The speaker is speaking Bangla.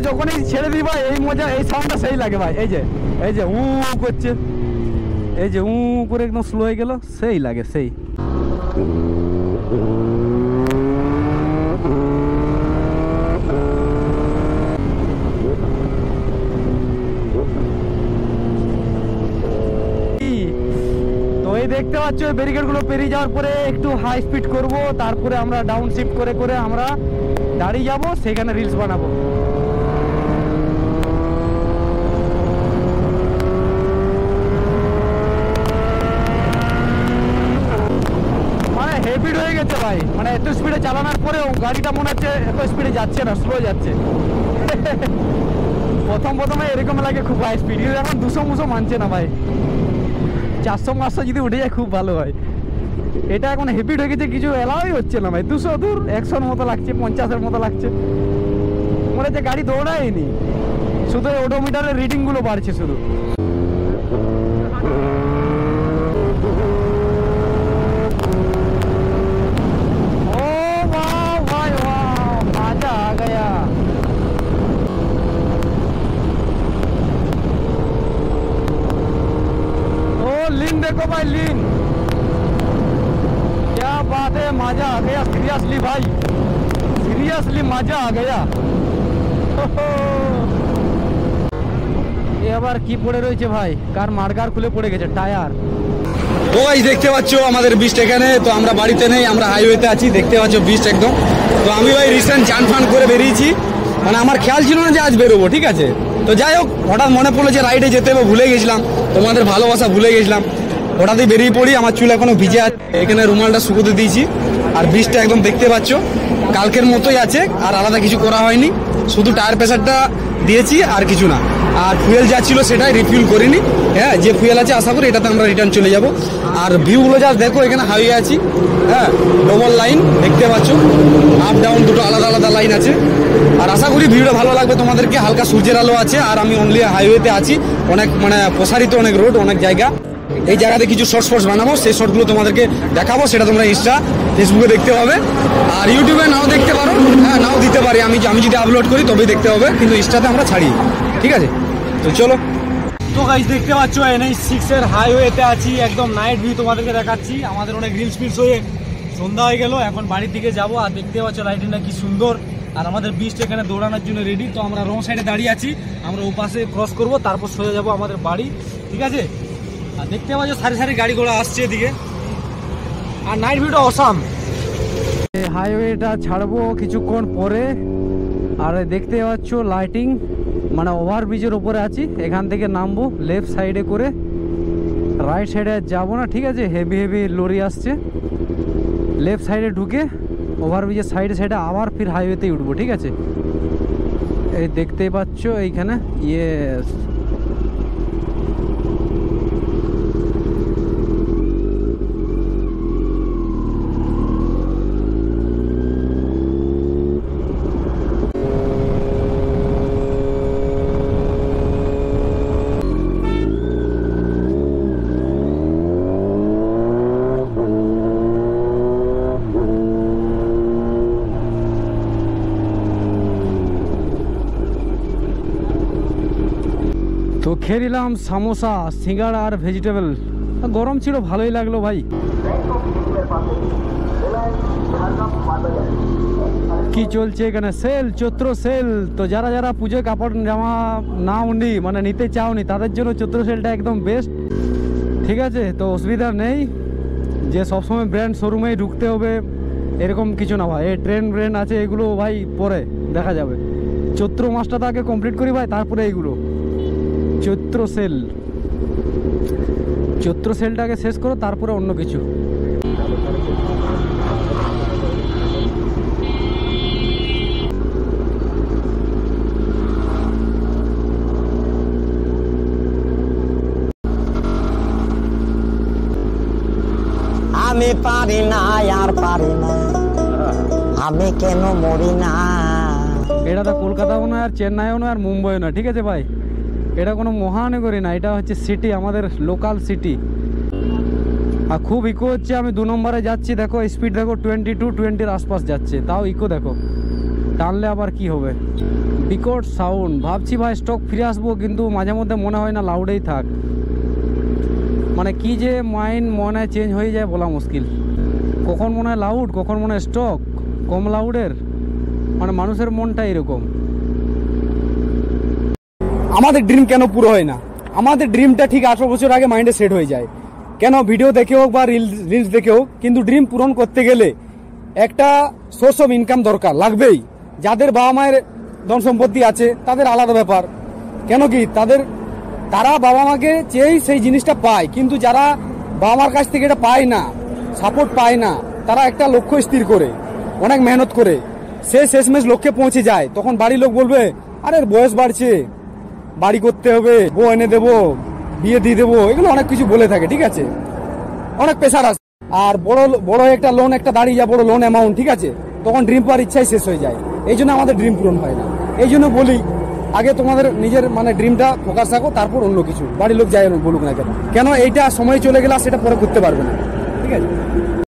যখনই ছেড়ে দিই ভাই এই মজা, এই সাউন্ডটা সেই লাগে ভাই। এই যে উ করছে, এই যে উ করে একদম স্লো হয়ে গেল, সেই লাগে সেই। তো এই দেখতে পাচ্ছ ব্যারিকেড গুলো পেরিয়ে যাওয়ার পরে একটু হাই স্পিড করব, তারপরে আমরা ডাউন শিফট করে করে আমরা দাঁড়িয়ে যাব, সেখানে রিলস বানাবো। মানে হেভি হয়ে গেছে ভাই, মানে এত স্পিডে চালানোর পরেও গাড়িটা মনে হচ্ছে এত স্পিডে যাচ্ছে না, স্লো যাচ্ছে। প্রথমে এরকম লাগে খুব হাই স্পিড, কিন্তু এখন 200 মানছে না ভাই। 400-500 যদি উঠে যায় খুব ভালো হয়। এটা এখন হেভি হয়ে গেছে, কিছু এলাওই হচ্ছে না ভাই। 200 দূর 100-র মতো লাগছে, 50-এর মতো লাগছে, মনে হচ্ছে গাড়ি দৌড়ায়নি, শুধু ওডোমিটারের রিডিং গুলো বাড়ছে শুধু। ও वाह भाई वाह, मजा आ गया। ओ लीन देखो भाई, लीन, क्या बात है, मजा आ गया सीरियसली भाई, सीरियसली मजा आ गया। ये আবার কি পড়ে রয়েছে ভাই, কার মার্গার খুলে পড়ে গেছে টায়ার। তো গাইস দেখতে পাচ্ছ আমাদের বিস্ট এখানে, তো আমরা বাড়িতে নেই, আমরা হাইওয়েতে আছি, দেখতে পাচ্ছ বিস্ট একদম। তো আমি ভাই রিসেন্ট চান ফান করে বেরিয়েছি, মানে আমার খেয়াল ছিল না যে আজ বেরোবো, ঠিক আছে। তো যাই হোক, হঠাৎ মনে পড়লো যে রাইডে যেতে হবে, ভুলে গেছিলাম, তোমাদের ভালোবাসা ভুলে গেছিলাম, হঠাৎই বেরিয়ে পড়ি। আমার চুল এখনো ভিজে আছে, এখানে রুমালটা শুকোতে দিয়েছি, আর বৃষ্টিটা একদম দেখতে পাচ্ছ কালকের মতোই আছে, আর আলাদা কিছু করা হয়নি, শুধু টায়ার প্রেসারটা দিয়েছি আর কিছু না। আর ফুয়েল যা ছিল সেটাই রিফিল করিনি, হ্যাঁ, যে ফুয়েল আছে আশা করি এটাতে আমরা রিটার্ন চলে যাব। আর ভিউগুলো যা দেখো, এখানে হাইওয়ে আছি, হ্যাঁ, ডবল লাইন দেখতে পাচ্ছ, আপ ডাউন দুটো আলাদা আলাদা লাইন আছে। আর আশা করি ভিউটা ভালো লাগবে তোমাদেরকে, হালকা সূর্যের আলো আছে, আর আমি অনলি হাইওয়েতে আছি, অনেক মানে প্রসারিত অনেক রোড, অনেক জায়গা। এই জায়গাতে কিছু শর্টস বানাবো, সেই শর্টগুলো তোমাদেরকে দেখাবো, সেটা তোমরা ইনস্টা ফেসবুকে দেখতে পাবে। আর ইউটিউবে নাও দেখতে পারো, হ্যাঁ, নাও দিতে পারি, আমি যদি আপলোড করি তবেই দেখতে হবে, কিন্তু ইনস্টাতে আমরা ছাড়ি, ঠিক আছে। তো চলো। তো গাইস দেখতে পাচ্ছ NH6 এর হাইওয়েতে আছি, একদম নাইট ভিউ তোমাদেরকে দেখাচ্ছি। আমাদের অনেক রিলস ফিলস হয়ে সন্ধ্যা হয়ে গেল, এখন বাড়ির দিকে যাবো। আর দেখতে পাচ্ছ লাইটিংটা কি সুন্দর, আর আমাদের বিস্ট এখানে দৌড়ানোর জন্য রেডি। তো আমরা রং সাইডে দাঁড়িয়ে আছি, আমরা ও পাশে ক্রস করবো, তারপর সোজা যাবো আমাদের বাড়ি, ঠিক আছে। আর দেখতে পাচ্ছ সারি সারি গাড়ি ঘোড়া আসছে এদিকে, আর নাইট ভিউটা অসাম। হাইওয়েটা ছাড়বো কিছুক্ষণ পরে, আর দেখতে পাচ্ছ লাইটিং, মানে ওভারব্রিজের উপরে আছি, এখান থেকে নামবো লেফট সাইডে করে, রাইট সাইডে যাবো না, ঠিক আছে। হেভি লরি আসছে, লেফট সাইডে ঢুকে ওভারব্রিজের সাইডে সাইডে আবার ফির হাইওয়েতেই উঠবো, ঠিক আছে। এই দেখতেই পাচ্ছ এইখানে, ইয়েস, তো খেয়ে নিলাম সামোসা, সিঙ্গাড়া আর ভেজিটেবল, গরম ছিল, ভালোই লাগলো ভাই। কি চলছে এখানে, সেল, চৈত্র সেল। তো যারা যারা পুজোয় কাপড় জামা নাওনি, মানে নিতে চাওনি, তাদের জন্য চৈত্র সেলটা একদম বেস্ট, ঠিক আছে। তো অসুবিধা নেই যে সবসময় ব্র্যান্ড শোরুমেই ঢুকতে হবে, এরকম কিছু না ভাই। এই ব্র্যান্ড আছে, এগুলো ভাই পরে দেখা যাবে। চৈত্র মাসটা তো আগে কমপ্লিট করি ভাই, তারপরে এইগুলো। চৈত্র সেলটাকে শেষ করো, তারপরে অন্য কিছু। আমি পারি না, আর পারি না, আমি কেন মরি না। এটা তো কলকাতাও নয়, আর চেন্নাইও নয়, আর মুম্বাইও নয়, ঠিক আছে ভাই। এটা কোনো মহানগরী না, এটা হচ্ছে সিটি, আমাদের লোকাল সিটি। আর খুব ইকো হচ্ছে, আমি 2 নম্বরে যাচ্ছি, দেখো স্পিড দেখো 22-20 আশপাশ যাচ্ছে, তাও ইকো দেখো। টানলে আবার কি হবে, বিকট সাউন্ড, ভাবছি ভাই স্টক ফিরে আসবো, কিন্তু মাঝে মধ্যে মনে হয় না লাউডেই থাক। মানে কি যে মাইন্ড মনে চেঞ্জ হয়ে যায় বলা মুশকিল। কখন মনে হয় লাউড, কখন মনে হয় স্টক কম লাউডের। মানে মানুষের মনটা এরকম। আমাদের ড্রিম কেন পুরো হয় না? আমাদের ড্রিমটা ঠিক 18 বছর আগে মাইন্ডে সেট হয়ে যায়। কেন ভিডিও দেখে হোক বা রিলস দেখে হোক, কিন্তু ড্রিম পূরণ করতে গেলে একটা সোর্স অফ ইনকাম দরকার লাগবেই। যাদের বাবা মায়ের ধন সম্পত্তি আছে তাদের আলাদা ব্যাপার, কেন কি তারা বাবা মাকে চেয়েই সেই জিনিসটা পায়, কিন্তু যারা বাবা মার কাছ থেকে এটা পায় না, সাপোর্ট পায় না, তারা একটা লক্ষ্য স্থির করে অনেক মেহনত করে সে শেষমেশ লক্ষ্যে পৌঁছে যায়, তখন বাড়ির লোক বলবে আরে বয়স বাড়ছে, বাড়ি করতে হবে, বউ এনে দেবো, বিয়ে দিয়ে দেবো, এগুলো অনেক কিছু বলে থাকে, ঠিক আছে, অনেক প্রেশার আছে। আর বড় একটা লোন একটা দাঁড়িয়ে যায়, বড় লোন অ্যামাউন্ট, ঠিক আছে, তখন ড্রিম পাওয়ার ইচ্ছাই শেষ হয়ে যায়। এই জন্য আমাদের ড্রিম পূরণ হয় না। এই জন্য বলি আগে তোমাদের নিজের মানে ড্রিমটা ফোকাস রাখো, তারপর অন্য কিছু বাড়ির লোক যাই বলুক না কেন, এইটা সময় চলে গেলে সেটা পরে করতে পারবে না, ঠিক আছে।